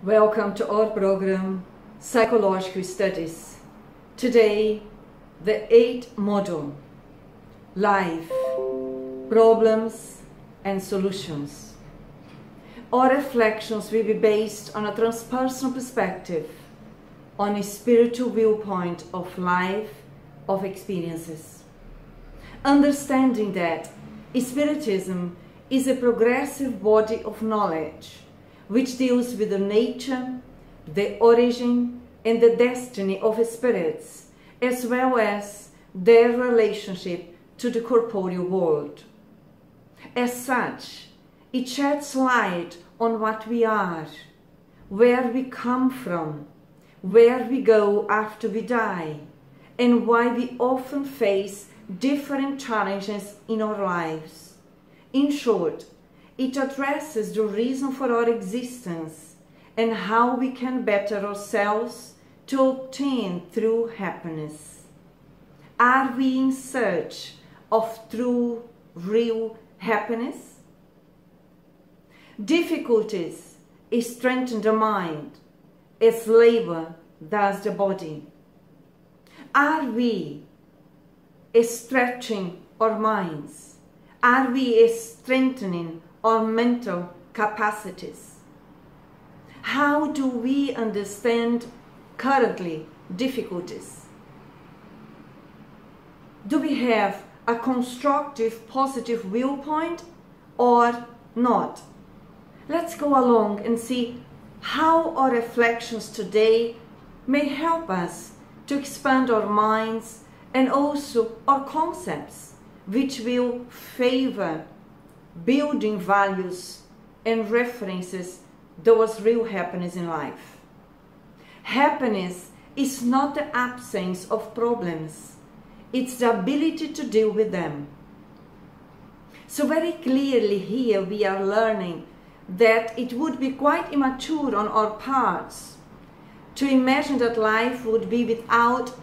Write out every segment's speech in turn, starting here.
Welcome to our program, Psychological Studies. Today, the 8th module, Life, Problems and Solutions. Our reflections will be based on a transpersonal perspective, on a spiritual viewpoint of life, of experiences. Understanding that Spiritism is a progressive body of knowledge which deals with the nature, the origin, and the destiny of spirits, as well as their relationship to the corporeal world. As such, it sheds light on what we are, where we come from, where we go after we die, and why we often face different challenges in our lives. In short, it addresses the reason for our existence and how we can better ourselves to obtain true happiness. Are we in search of true, real happiness? Difficulties strengthen the mind as labor does the body. Are we stretching our minds? Are we strengthening our mental capacities? How do we understand currently difficulties? Do we have a constructive, positive viewpoint or not? Let's go along and see how our reflections today may help us to expand our minds and also our concepts, which will favor building values and references towards real happiness in life. Happiness is not the absence of problems, it's the ability to deal with them. So very clearly here we are learning that it would be quite immature on our parts to imagine that life would be without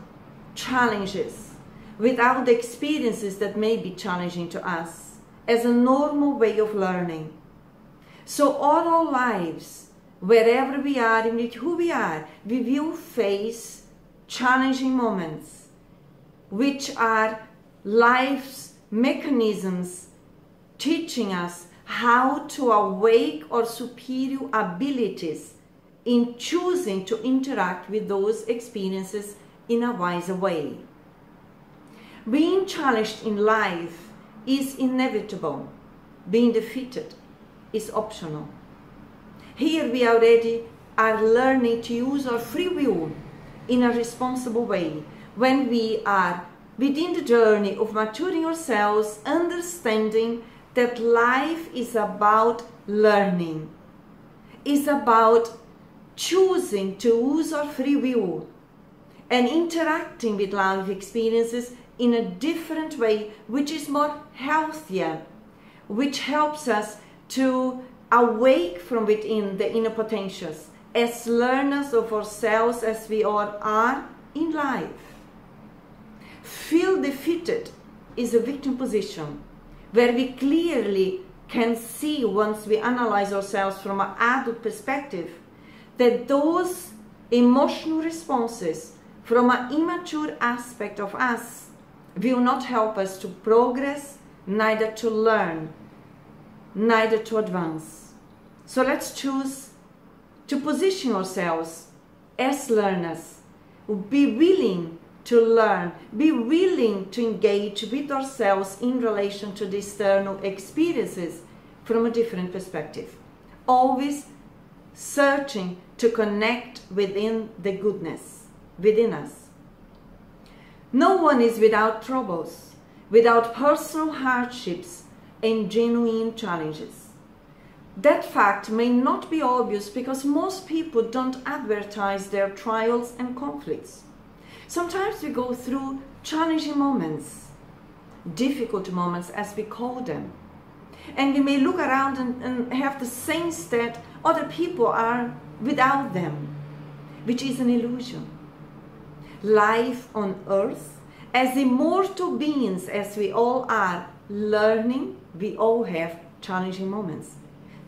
challenges, without the experiences that may be challenging to us, as a normal way of learning. So all our lives, wherever we are and with who we are, we will face challenging moments, which are life's mechanisms teaching us how to awake our superior abilities in choosing to interact with those experiences in a wiser way. Being challenged in life is inevitable. Being defeated is optional. Here we already are learning to use our free will in a responsible way when we are within the journey of maturing ourselves, understanding that life is about learning, is about choosing to use our free will and interacting with life experiences in a different way, which is more healthier, which helps us to awake from within the inner potentials as learners of ourselves as we all are in life. Feel defeated is a victim position where we clearly can see, once we analyze ourselves from an adult perspective, that those emotional responses from an immature aspect of us will not help us to progress, neither to learn, neither to advance. So let's choose to position ourselves as learners, be willing to learn, be willing to engage with ourselves in relation to the external experiences from a different perspective, always searching to connect within the goodness within us. No one is without troubles, without personal hardships and genuine challenges. That fact may not be obvious because most people don't advertise their trials and conflicts. Sometimes we go through challenging moments, difficult moments as we call them, and we may look around and have the sense that other people are without them, which is an illusion. Life on earth, as immortal beings as we all are, learning, we all have challenging moments.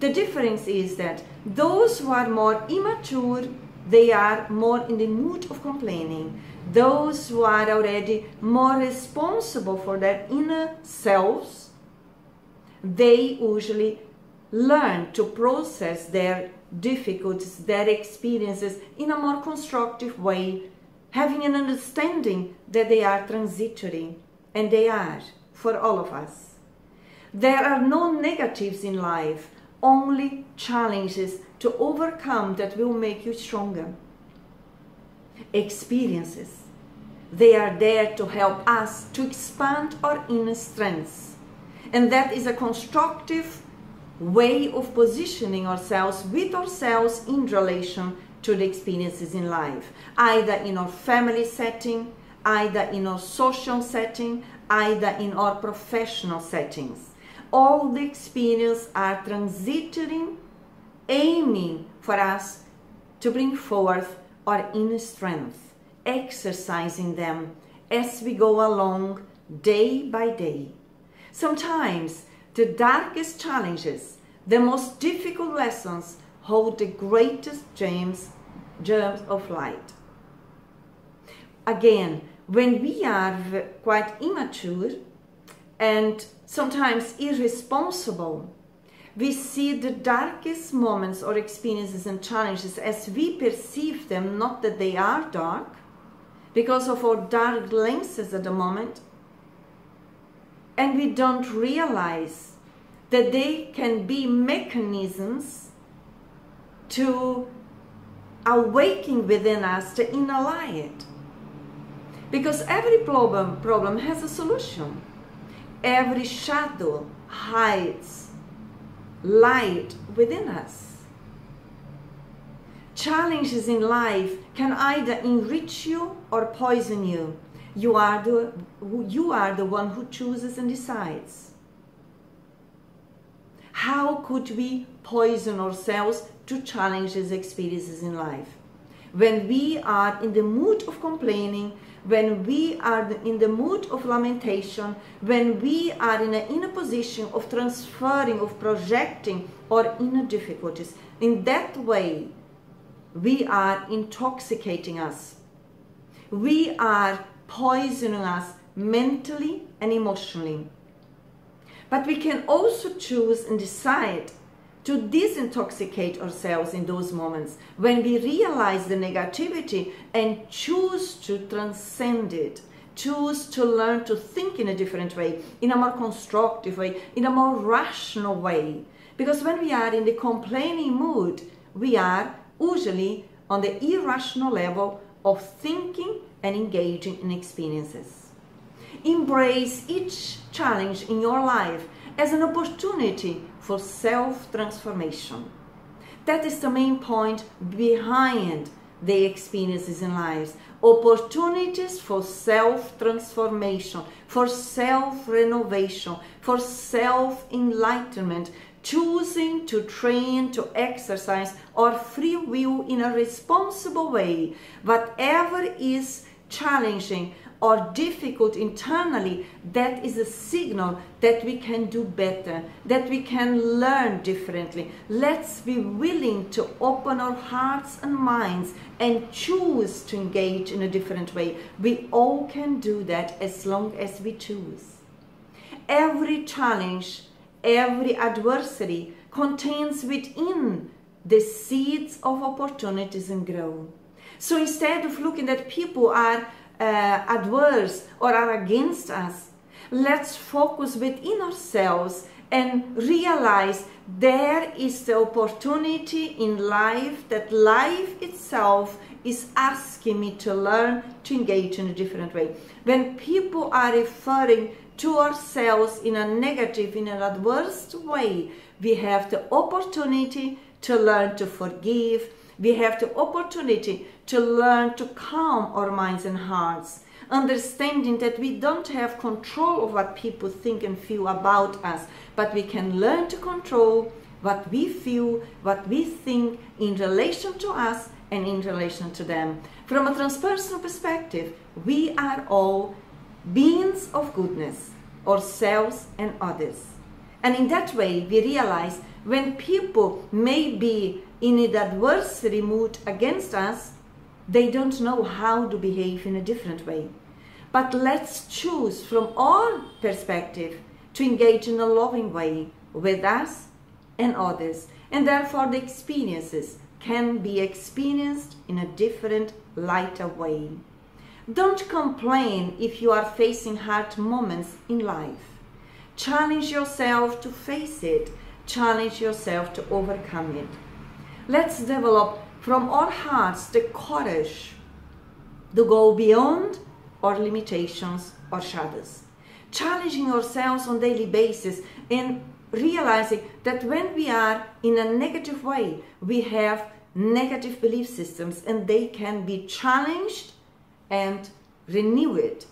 The difference is that those who are more immature, they are more in the mood of complaining. Those who are already more responsible for their inner selves, they usually learn to process their difficulties, their experiences in a more constructive way, having an understanding that they are transitory, and they are for all of us. There are no negatives in life, only challenges to overcome that will make you stronger. Experiences, they are there to help us to expand our inner strengths, and that is a constructive way of positioning ourselves with ourselves in relation to the experiences in life, either in our family setting, either in our social setting, either in our professional settings. All the experiences are transitory, aiming for us to bring forth our inner strength, exercising them as we go along day by day. Sometimes the darkest challenges, the most difficult lessons, hold the greatest germs of light. Again, when we are quite immature and sometimes irresponsible, we see the darkest moments or experiences and challenges as we perceive them, not that they are dark, because of our dark lenses at the moment, and we don't realize that they can be mechanisms to awaken within us the inner light. Because every problem has a solution. Every shadow hides light within us. Challenges in life can either enrich you or poison you. You are the one who chooses and decides. How could we poison ourselves to challenges, experiences in life? When we are in the mood of complaining, when we are in the mood of lamentation, when we are in a position of transferring, of projecting our inner difficulties, in that way, we are intoxicating us. We are poisoning us mentally and emotionally. But we can also choose and decide to disintoxicate ourselves in those moments when we realize the negativity and choose to transcend it, choose to learn to think in a different way, in a more constructive way, in a more rational way. Because when we are in the complaining mood, we are usually on the irrational level of thinking and engaging in experiences. Embrace each challenge in your life as an opportunity for self-transformation. That is the main point behind the experiences in life. Opportunities for self-transformation, for self-renovation, for self-enlightenment, choosing to train, to exercise our free will in a responsible way. Whatever is challenging or difficult internally, that is a signal that we can do better, that we can learn differently. Let's be willing to open our hearts and minds and choose to engage in a different way. We all can do that as long as we choose. Every challenge, every adversity contains within the seeds of opportunities and growth. So instead of looking at people are adverse or are against us, let's focus within ourselves and realize there is the opportunity in life, that life itself is asking me to learn to engage in a different way. When people are referring to ourselves in a negative, in an adverse way, we have the opportunity to learn to forgive. We have the opportunity to learn to calm our minds and hearts, understanding that we don't have control of what people think and feel about us, but we can learn to control what we feel, what we think in relation to us and in relation to them. From a transpersonal perspective, we are all beings of goodness, ourselves and others. And in that way, we realize when people may be in an adversary mood against us, they don't know how to behave in a different way. But let's choose from our perspective to engage in a loving way with us and others. And therefore the experiences can be experienced in a different, lighter way. Don't complain if you are facing hard moments in life. Challenge yourself to face it. Challenge yourself to overcome it. Let's develop from our hearts the courage to go beyond our limitations or shadows. Challenging ourselves on a daily basis and realizing that when we are in a negative way, we have negative belief systems and they can be challenged and renewed,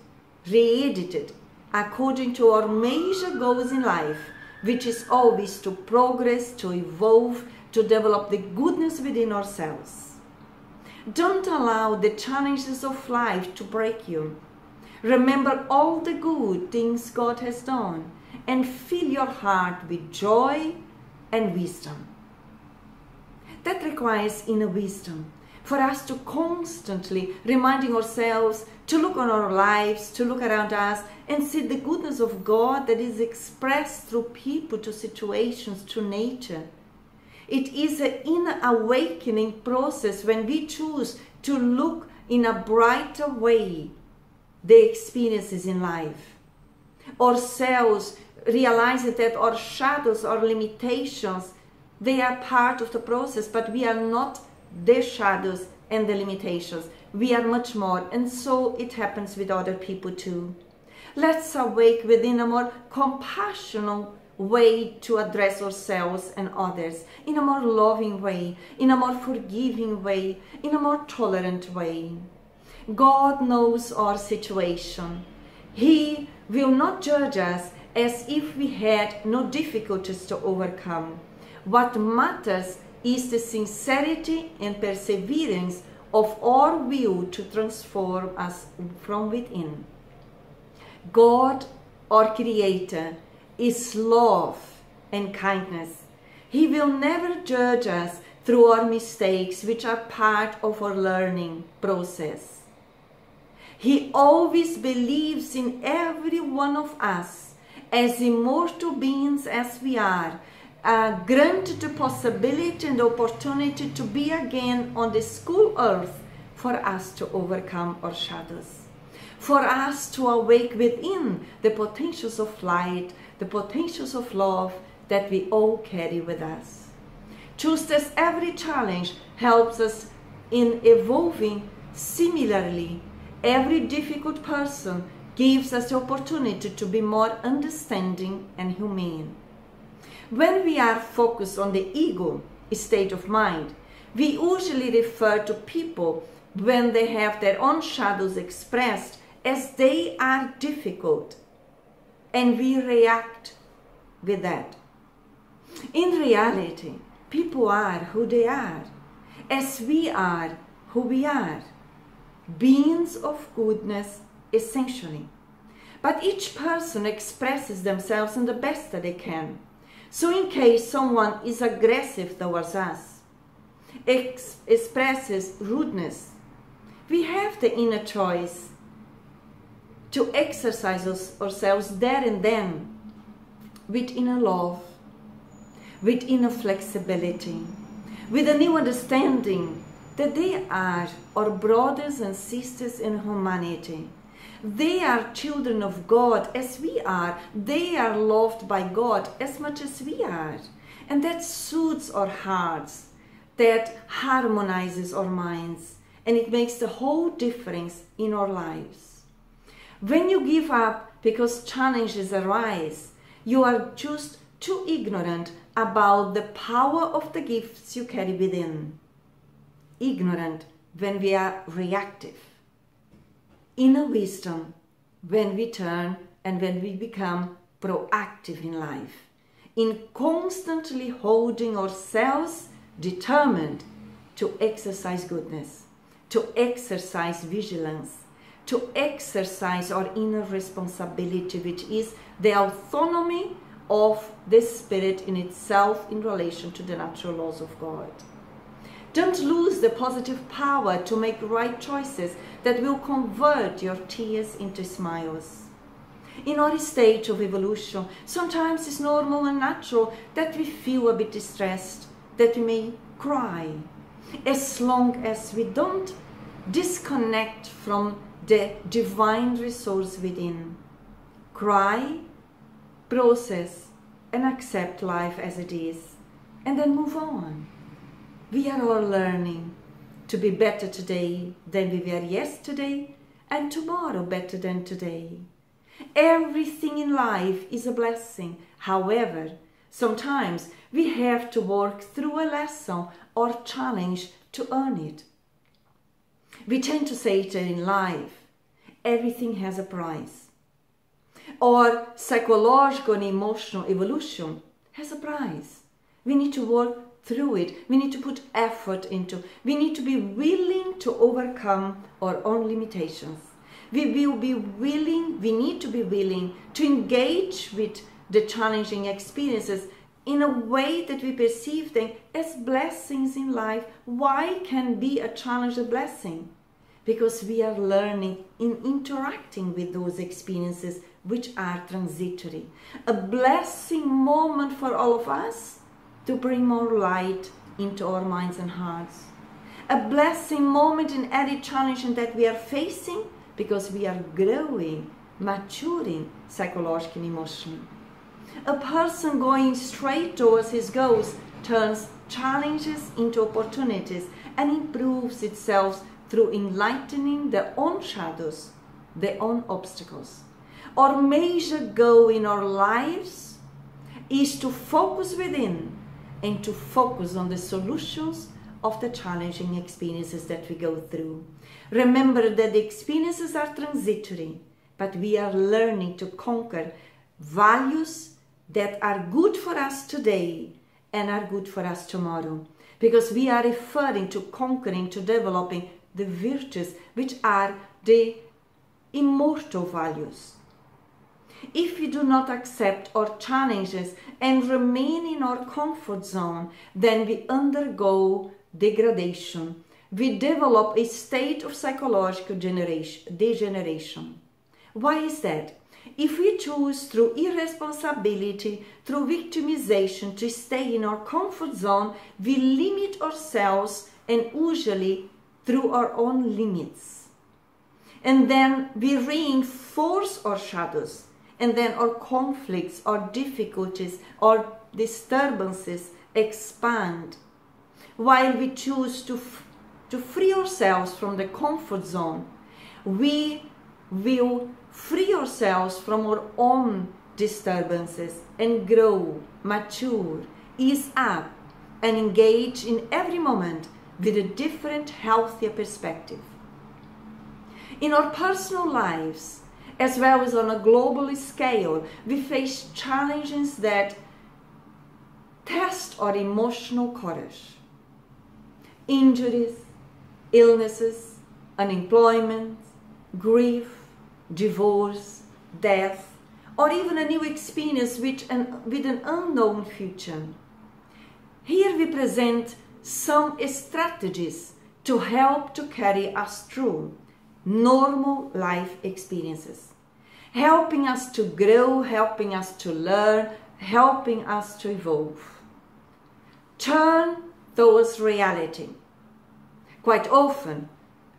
re-edited according to our major goals in life, which is always to progress, to evolve, to develop the goodness within ourselves. Don't allow the challenges of life to break you. Remember all the good things God has done and fill your heart with joy and wisdom. That requires inner wisdom for us to constantly reminding ourselves to look on our lives, to look around us and see the goodness of God that is expressed through people, to situations, to nature. It is an inner awakening process when we choose to look in a brighter way the experiences in life. Ourselves realizing that our shadows, our limitations, they are part of the process, but we are not the shadows and the limitations. We are much more, and so it happens with other people too. Let's awake within a more compassionate way to address ourselves and others, in a more loving way, in a more forgiving way, in a more tolerant way. God knows our situation. He will not judge us as if we had no difficulties to overcome. What matters is the sincerity and perseverance of our will to transform us from within. God, our Creator, is love and kindness. He will never judge us through our mistakes, which are part of our learning process. He always believes in every one of us as immortal beings as we are, granted the possibility and opportunity to be again on the school earth for us to overcome our shadows, for us to awake within the potentials of light, the potentials of love that we all carry with us. Just as every challenge helps us in evolving, similarly, every difficult person gives us the opportunity to be more understanding and humane. When we are focused on the ego state of mind, we usually refer to people when they have their own shadows expressed as they are difficult, and we react with that. In reality, people are who they are, as we are who we are, beings of goodness essentially. But each person expresses themselves in the best that they can. So in case someone is aggressive towards us, expresses rudeness, we have the inner choice to exercise ourselves there and then with inner love, with inner flexibility, with a new understanding that they are our brothers and sisters in humanity. They are children of God as we are. They are loved by God as much as we are. And that soothes our hearts, that harmonizes our minds, and it makes the whole difference in our lives. When you give up because challenges arise, you are just too ignorant about the power of the gifts you carry within. Ignorant when we are reactive. Inner wisdom when we turn and when we become proactive in life, in constantly holding ourselves determined to exercise goodness, to exercise vigilance, to exercise our inner responsibility, which is the autonomy of the spirit in itself in relation to the natural laws of God. Don't lose the positive power to make right choices that will convert your tears into smiles. In our stage of evolution, sometimes it's normal and natural that we feel a bit distressed, that we may cry, as long as we don't disconnect from the divine resource within. Cry, process, and accept life as it is, and then move on. We are all learning to be better today than we were yesterday, and tomorrow better than today. Everything in life is a blessing. However, sometimes we have to work through a lesson or challenge to earn it. We tend to say that in life, everything has a price. Or psychological and emotional evolution has a price. We need to work through it. We need to put effort into. We need to be willing to overcome our own limitations. We need to be willing to engage with the challenging experiences in a way that we perceive them as blessings in life. Why can be a challenge a blessing? Because we are learning in interacting with those experiences which are transitory. A blessing moment for all of us to bring more light into our minds and hearts. A blessing moment in any challenge that we are facing, because we are growing, maturing psychologically and emotionally. A person going straight towards his goals turns challenges into opportunities and improves itself through enlightening their own shadows, their own obstacles. Our major goal in our lives is to focus within and to focus on the solutions of the challenging experiences that we go through. Remember that the experiences are transitory, but we are learning to conquer values that are good for us today and are good for us tomorrow, because we are referring to conquering, to developing the virtues which are the immortal values. If we do not accept our challenges and remain in our comfort zone, then we undergo degradation. We develop a state of psychological degeneration. Why is that? If we choose through irresponsibility, through victimization to stay in our comfort zone, we limit ourselves, and usually through our own limits. And then we reinforce our shadows, and then our conflicts, our difficulties, our disturbances expand. While we choose to free ourselves from the comfort zone, we will free ourselves from our own disturbances and grow, mature, ease up, and engage in every moment with a different, healthier perspective. In our personal lives, as well as on a global scale, we face challenges that test our emotional courage. Injuries, illnesses, unemployment, grief, divorce, death, or even a new experience with an unknown future. Here we present some strategies to help to carry us through normal life experiences, helping us to grow, helping us to learn, helping us to evolve. Turn towards reality. Quite often,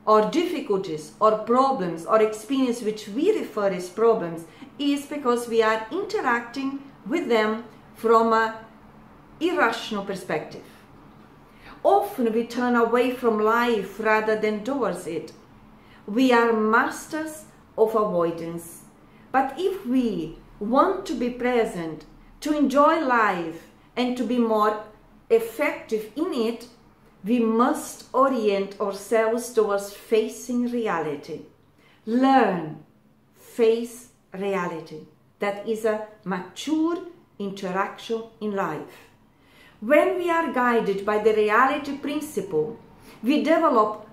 our difficulties, or problems, or experience which we refer as problems is because we are interacting with them from an irrational perspective. Often we turn away from life rather than towards it. We are masters of avoidance. But if we want to be present, to enjoy life, and to be more effective in it, we must orient ourselves towards facing reality. Learn, face reality. That is a mature interaction in life. When we are guided by the reality principle, we develop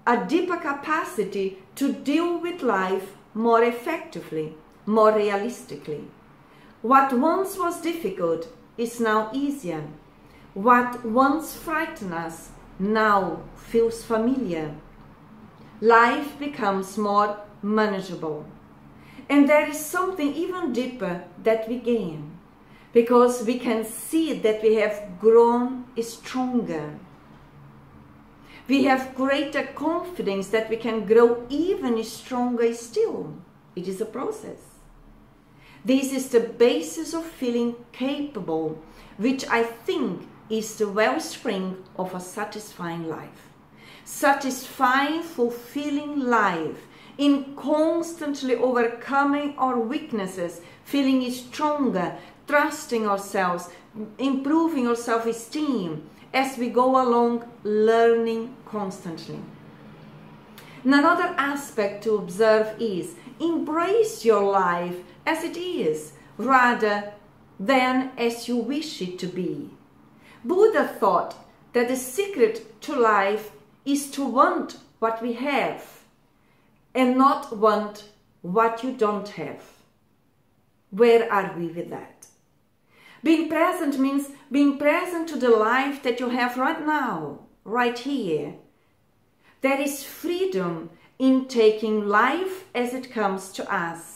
a deeper capacity to deal with life more effectively, more realistically. What once was difficult is now easier. What once frightened us now feels familiar. Life becomes more manageable. And there is something even deeper that we gain, because we can see that we have grown stronger. We have greater confidence that we can grow even stronger still. It is a process. This is the basis of feeling capable, which I think is the wellspring of a satisfying life. Satisfying, fulfilling life, in constantly overcoming our weaknesses, feeling stronger, trusting ourselves, improving our self-esteem as we go along, learning constantly. Another aspect to observe is embrace your life as it is, rather than as you wish it to be. Buddha thought that the secret to life is to want what we have and not want what you don't have. Where are we with that? Being present means being present to the life that you have right now, right here. There is freedom in taking life as it comes to us.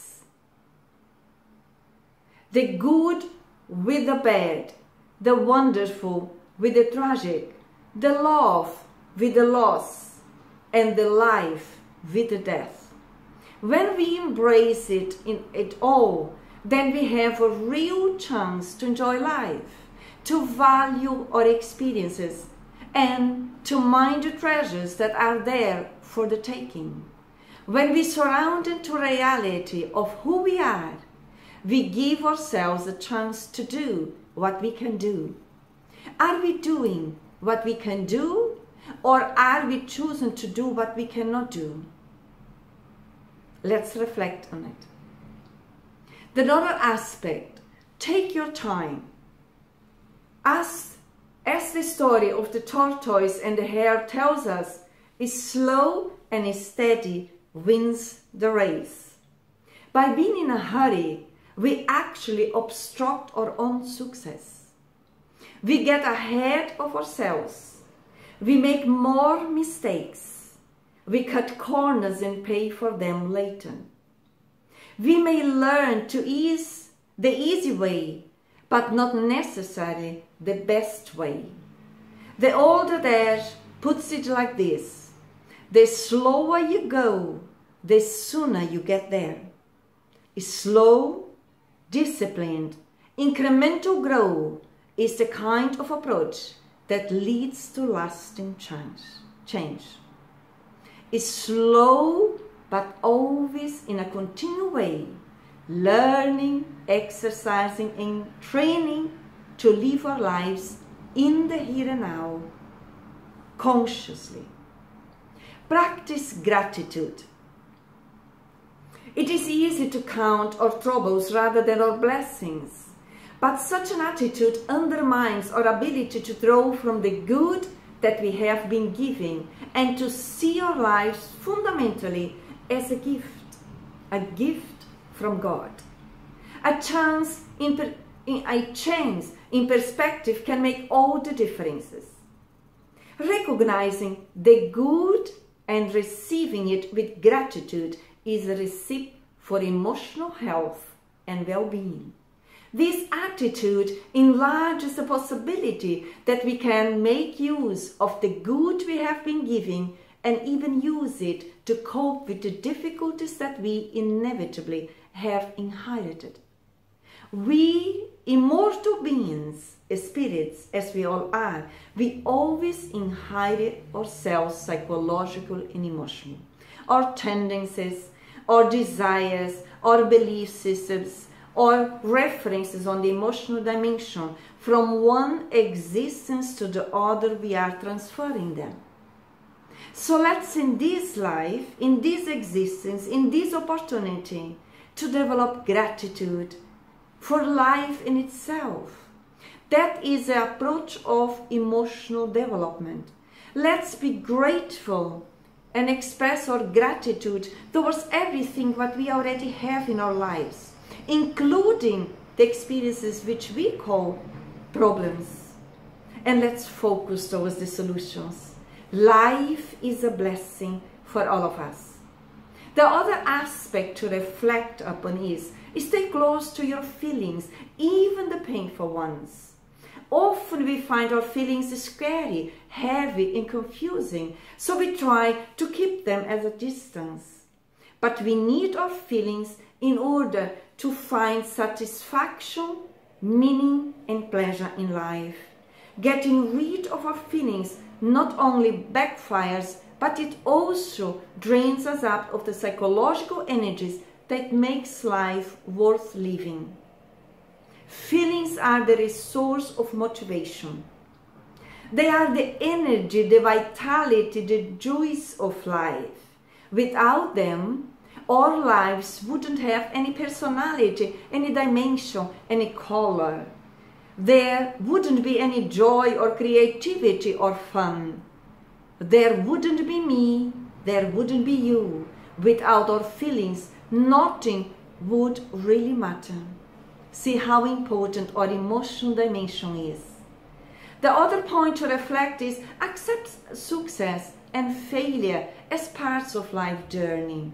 The good with the bad, the wonderful with the tragic, the love with the loss, and the life with the death. When we embrace it in it all, then we have a real chance to enjoy life, to value our experiences, and to mind the treasures that are there for the taking. When we surround into reality of who we are, we give ourselves a chance to do what we can do. Are we doing what we can do, or are we choosing to do what we cannot do? Let's reflect on it. Another aspect, take your time. As the story of the tortoise and the hare tells us, is slow and steady wins the race. By being in a hurry, we actually obstruct our own success. We get ahead of ourselves. We make more mistakes. We cut corners and pay for them later. We may learn to ease the easy way, but not necessarily the best way. The old adage puts it like this: the slower you go, the sooner you get there. Slow, disciplined, incremental growth is the kind of approach that leads to lasting change. It's slow, but always in a continual way, learning, exercising, and training to live our lives in the here and now, consciously. Practice gratitude. It is easy to count our troubles rather than our blessings, but such an attitude undermines our ability to draw from the good that we have been given and to see our lives fundamentally as a gift from God. A change in perspective can make all the differences. Recognizing the good and receiving it with gratitude is a recipe for emotional health and well-being. This attitude enlarges the possibility that we can make use of the good we have been given and even use it to cope with the difficulties that we inevitably have inherited. We, immortal beings, spirits, as we all are, we always inherit ourselves psychological and emotional. Our tendencies, our desires, our belief systems, or references on the emotional dimension. From one existence to the other, we are transferring them. So let's, in this life, in this existence, in this opportunity, to develop gratitude for life in itself. That is the approach of emotional development. Let's be grateful and express our gratitude towards everything what we already have in our lives, including the the experiences which we call problems. And let's focus towards the solutions. Life is a blessing for all of us. The other aspect to reflect upon is stay close to your feelings, even the painful ones. Often we find our feelings scary, heavy and confusing, so we try to keep them at a distance. But we need our feelings in order to find satisfaction, meaning and pleasure in life. Getting rid of our feelings not only backfires, but it also drains us out of the psychological energies that makes life worth living. Feelings are the resource of motivation. They are the energy, the vitality, the juice of life. Without them, our lives wouldn't have any personality, any dimension, any color. There wouldn't be any joy or creativity or fun. There wouldn't be me, there wouldn't be you. Without our feelings, nothing would really matter. See how important our emotional dimension is. The other point to reflect is accept success and failure as parts of life journey.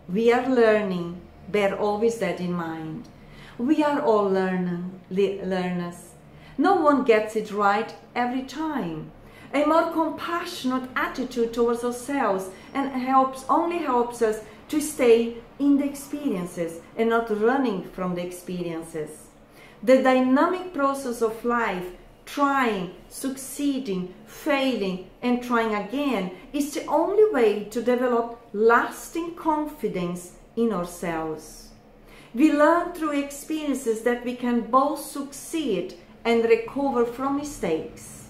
We are learning, bear always that in mind. We are all learners. No one gets it right every time. A more compassionate attitude towards ourselves and only helps us to stay in the experiences and not running from the experiences. The dynamic process of life, trying, succeeding, failing and trying again, is the only way to develop lasting confidence in ourselves. We learn through experiences that we can both succeed and recover from mistakes.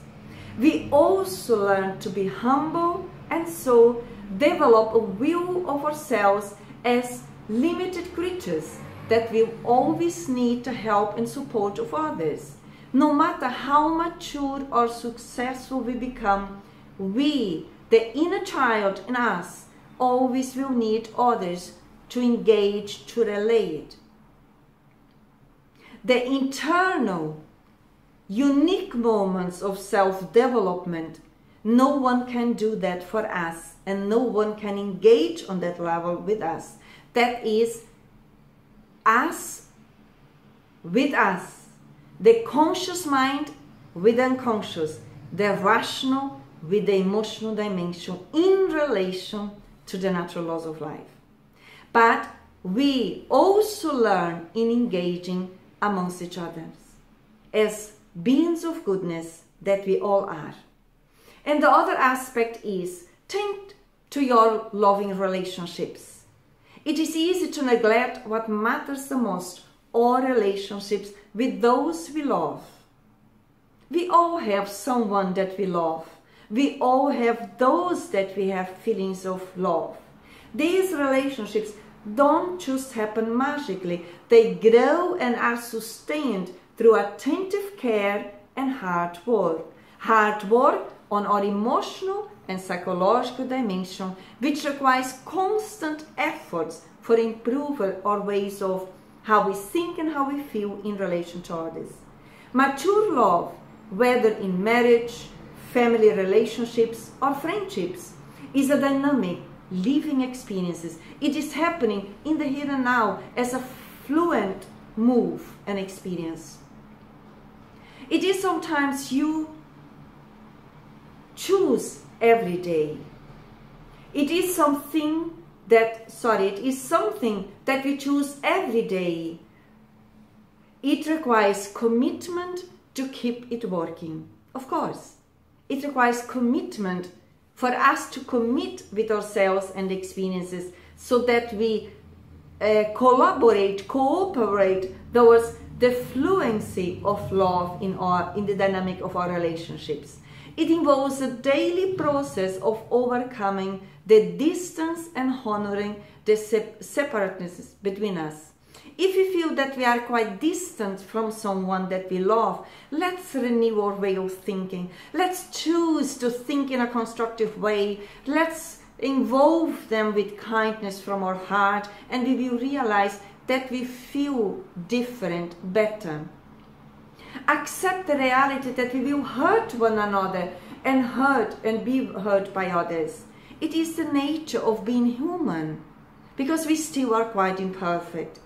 We also learn to be humble and so develop a view of ourselves as limited creatures that will always need the help and support of others. No matter how mature or successful we become, we, the inner child in us, always will need others to engage, to relate. The internal, unique moments of self-development, no one can do that for us and no one can engage on that level with us. That is us with us, the conscious mind with the unconscious, the rational with the emotional dimension in relation to the natural laws of life. But we also learn in engaging amongst each other as beings of goodness that we all are. And the other aspect is think to your loving relationships. It is easy to neglect what matters the most, our relationships with those we love. We all have someone that we love. We all have those that we have feelings of love. These relationships don't just happen magically. They grow and are sustained through attentive care and hard work. Hard work on our emotional and psychological dimension, which requires constant efforts for improving our ways of how we think and how we feel in relation to others. Mature love, whether in marriage, family relationships or friendships, is a dynamic, living experiences. It is happening in the here and now as a fluent move and experience. It is sometimes you choose every day. It is something that we choose every day. It requires commitment to keep it working. Of course, it requires commitment for us to commit with ourselves and experiences so that we cooperate towards the fluency of love in the dynamic of our relationships. It involves a daily process of overcoming the distance and honoring the separateness between us. If we feel that we are quite distant from someone that we love, let's renew our way of thinking. Let's choose to think in a constructive way. Let's involve them with kindness from our heart, and we will realize that we feel different better. Accept the reality that we will hurt one another and be hurt by others. It is the nature of being human, because we still are quite imperfect.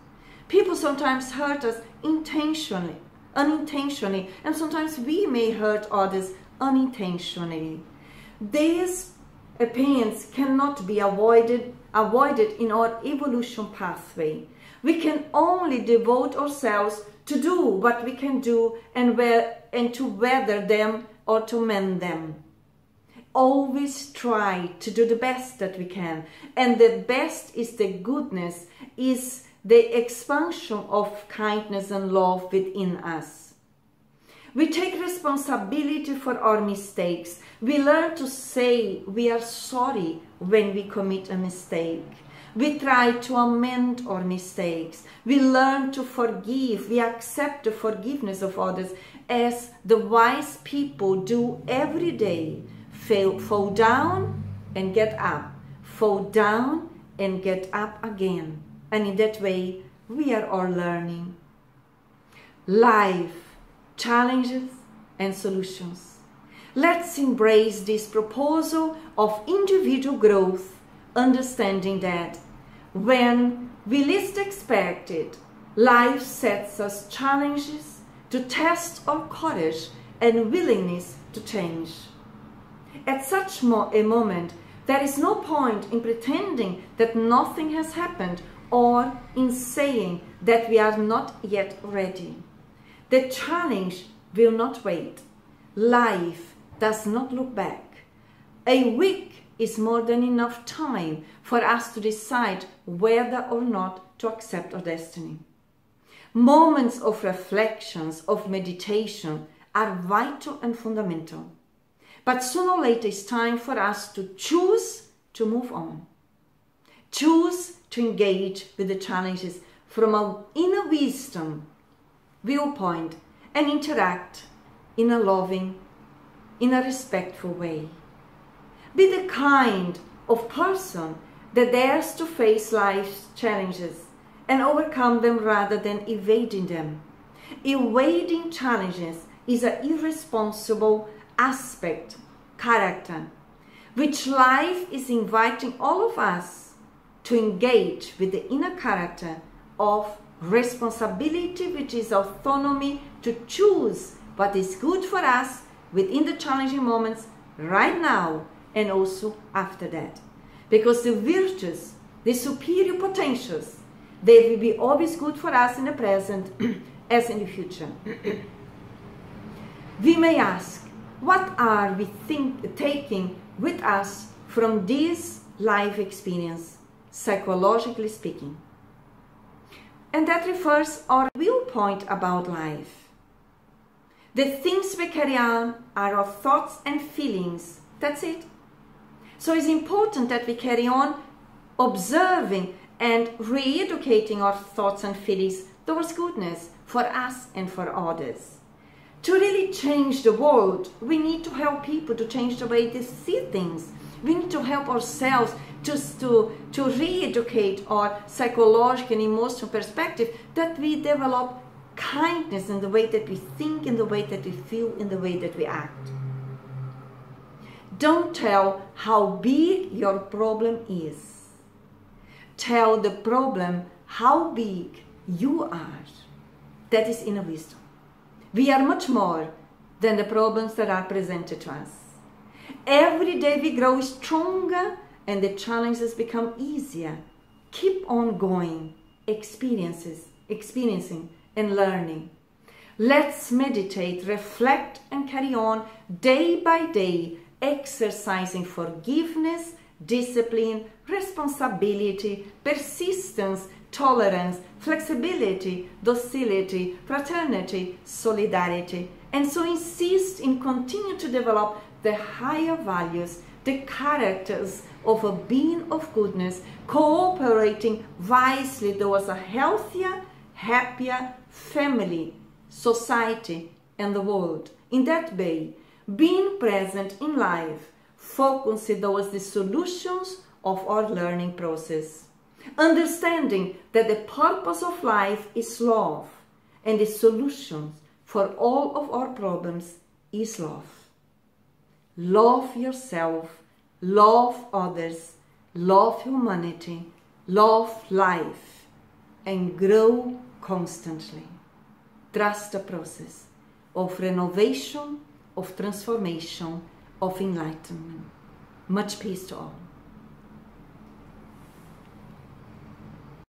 People sometimes hurt us intentionally, unintentionally, and sometimes we may hurt others unintentionally. These pains cannot be avoided in our evolution pathway. We can only devote ourselves to do what we can do and to weather them or to mend them. Always try to do the best that we can, and the best is the goodness, is the expansion of kindness and love within us. We take responsibility for our mistakes. We learn to say we are sorry when we commit a mistake. We try to amend our mistakes. We learn to forgive. We accept the forgiveness of others as the wise people do every day. Fall down and get up. Fall down and get up again. And in that way, we are all learning. Life, challenges and solutions. Let's embrace this proposal of individual growth, understanding that when we least expect it, life sets us challenges to test our courage and willingness to change. At such a moment, there is no point in pretending that nothing has happened or in saying that we are not yet ready. The challenge will not wait. Life does not look back. A week is more than enough time for us to decide whether or not to accept our destiny. Moments of reflections, of meditation are vital and fundamental. But sooner or later it's time for us to choose to move on. Choose to engage with the challenges from an inner wisdom viewpoint and interact in a loving, in a respectful way. Be the kind of person that dares to face life's challenges and overcome them rather than evading them. Evading challenges is an irresponsible character, which life is inviting all of us to engage with the inner character of responsibility, which is autonomy to choose what is good for us within the challenging moments right now and also after that. Because the virtues, the superior potentials, they will be always good for us in the present as in the future. We may ask, what are we taking with us from this life experience, psychologically speaking? And that refers our viewpoint about life. The things we carry on are our thoughts and feelings. That's it. So it's important that we carry on observing and re-educating our thoughts and feelings towards goodness for us and for others. To really change the world, we need to help people to change the way they see things. We need to help ourselves just to re-educate our psychological and emotional perspective, that we develop kindness in the way that we think, in the way that we feel, in the way that we act. Don't tell how big your problem is. Tell the problem how big you are. That is inner wisdom. We are much more than the problems that are presented to us. Every day we grow stronger and the challenges become easier. Keep on going, experiencing and learning. Let's meditate, reflect and carry on day by day, exercising forgiveness, discipline, responsibility, persistence, tolerance, flexibility, docility, fraternity, solidarity, and so insist in continuing to develop the higher values, the characters of a being of goodness, cooperating wisely towards a healthier, happier family, society, and the world. In that way, being present in life, focusing towards the solutions of our learning process. Understanding that the purpose of life is love, and the solution for all of our problems is love. Love yourself, love others, love humanity, love life, and grow constantly. Trust the process of renovation, of transformation, of enlightenment. Much peace to all.